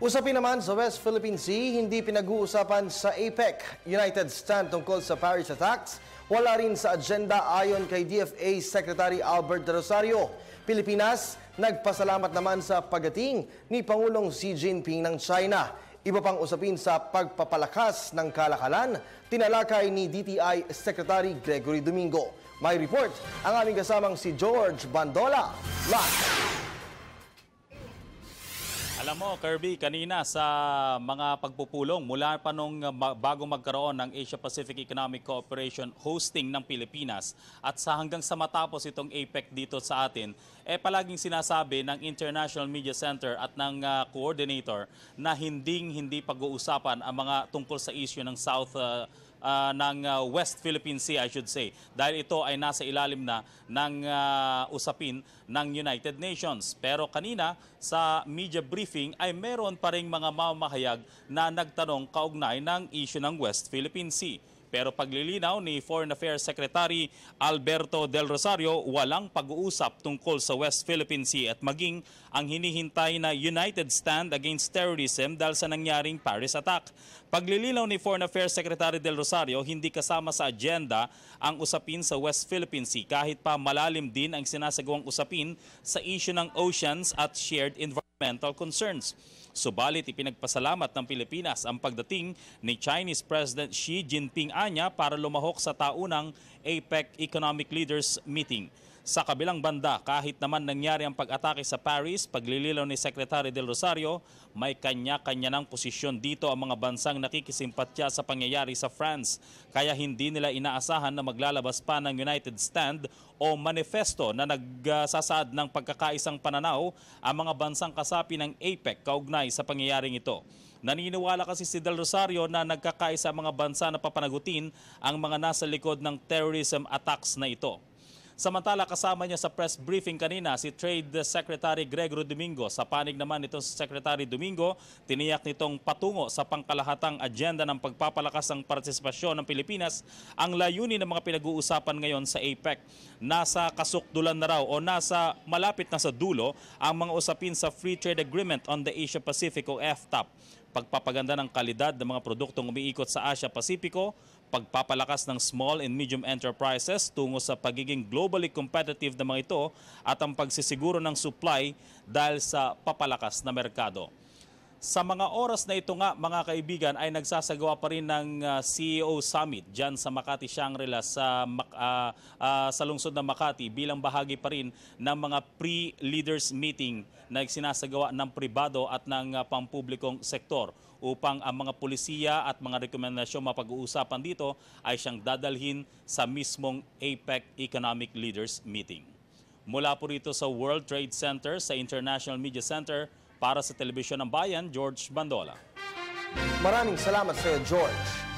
Usapin naman sa West Philippine Sea, hindi pinag-uusapan sa APEC. United stand tungkol sa Paris attacks, wala rin sa agenda ayon kay DFA Secretary Albert de Rosario. Pilipinas, nagpasalamat naman sa pagdating ni Pangulong Xi Jinping ng China. Iba pang usapin sa pagpapalakas ng kalakalan, tinalakay ni DTI Secretary Gregory Domingo. May report ang aming kasamang si George Bandola. Alam mo, Kirby, kanina sa mga pagpupulong mula pa nung bago magkaroon ng Asia-Pacific Economic Cooperation hosting ng Pilipinas at hanggang sa matapos itong APEC dito sa atin, palaging sinasabi ng International Media Center at ng coordinator na hindi pag-uusapan ang mga tungkol sa issue ng West Philippine Sea, I should say. Dahil ito ay nasa ilalim na ng usapin ng United Nations. Pero kanina sa media briefing ay meron pa ring mga mamahayag na nagtanong kaugnay ng issue ng West Philippine Sea. Pero paglilinaw ni Foreign Affairs Secretary Alberto Del Rosario, walang pag-uusap tungkol sa West Philippine Sea at maging ang hinihintay na united stand against terrorism dahil sa nangyaring Paris attack. Paglilinaw ni Foreign Affairs Secretary Del Rosario, hindi kasama sa agenda ang usapin sa West Philippine Sea kahit pa malalim din ang sinasagawang usapin sa issue ng oceans at shared environmental concerns. Subalit ipinagpasalamat ng Pilipinas ang pagdating ni Chinese President Xi Jinping anya para lumahok sa taunang APEC Economic Leaders Meeting. Sa kabilang banda, kahit naman nangyari ang pag-atake sa Paris, paglilinaw ni Secretary Del Rosario, may kanya-kanya ng posisyon dito ang mga bansang nakikisimpatya sa pangyayari sa France. Kaya hindi nila inaasahan na maglalabas pa ng United Stand o manifesto na nagsasaad ng pagkakaisang pananaw ang mga bansang kasapi ng APEC kaugnay sa pangyayaring ito. Naniniwala kasi si Del Rosario na nagkakaisa ang mga bansa na papanagutin ang mga nasa likod ng terrorism attacks na ito. Samantala, kasama niya sa press briefing kanina si Trade Secretary Gregory Domingo. Sa panig naman nito si Secretary Domingo, tiniyak nitong patungo sa pangkalahatang agenda ng pagpapalakas ng partisipasyon ng Pilipinas ang layunin ng mga pinag-uusapan ngayon sa APEC. Nasa kasukdulan na raw o nasa malapit na sa dulo ang mga usapin sa Free Trade Agreement on the Asia-Pacific o FTAP. Pagpapaganda ng kalidad ng mga produktong umiikot sa Asia-Pasipiko, pagpapalakas ng small and medium enterprises tungo sa pagiging globally competitive na mga ito at ang pagsisiguro ng supply dahil sa papalakas na merkado. Sa mga oras na ito nga, mga kaibigan, ay nagsasagawa pa rin ng CEO Summit dyan sa Makati, Shangri-La sa lungsod ng Makati bilang bahagi pa rin ng mga pre-leaders meeting na sinasagawa ng pribado at ng pampublikong sektor upang ang mga pulisiya at mga rekomendasyon mapag-uusapan dito ay siyang dadalhin sa mismong APEC Economic Leaders Meeting. Mula po rito sa World Trade Center sa International Media Center, para sa Telebisyon ng Bayan, George Bandola. Maraming salamat sa iyo, George.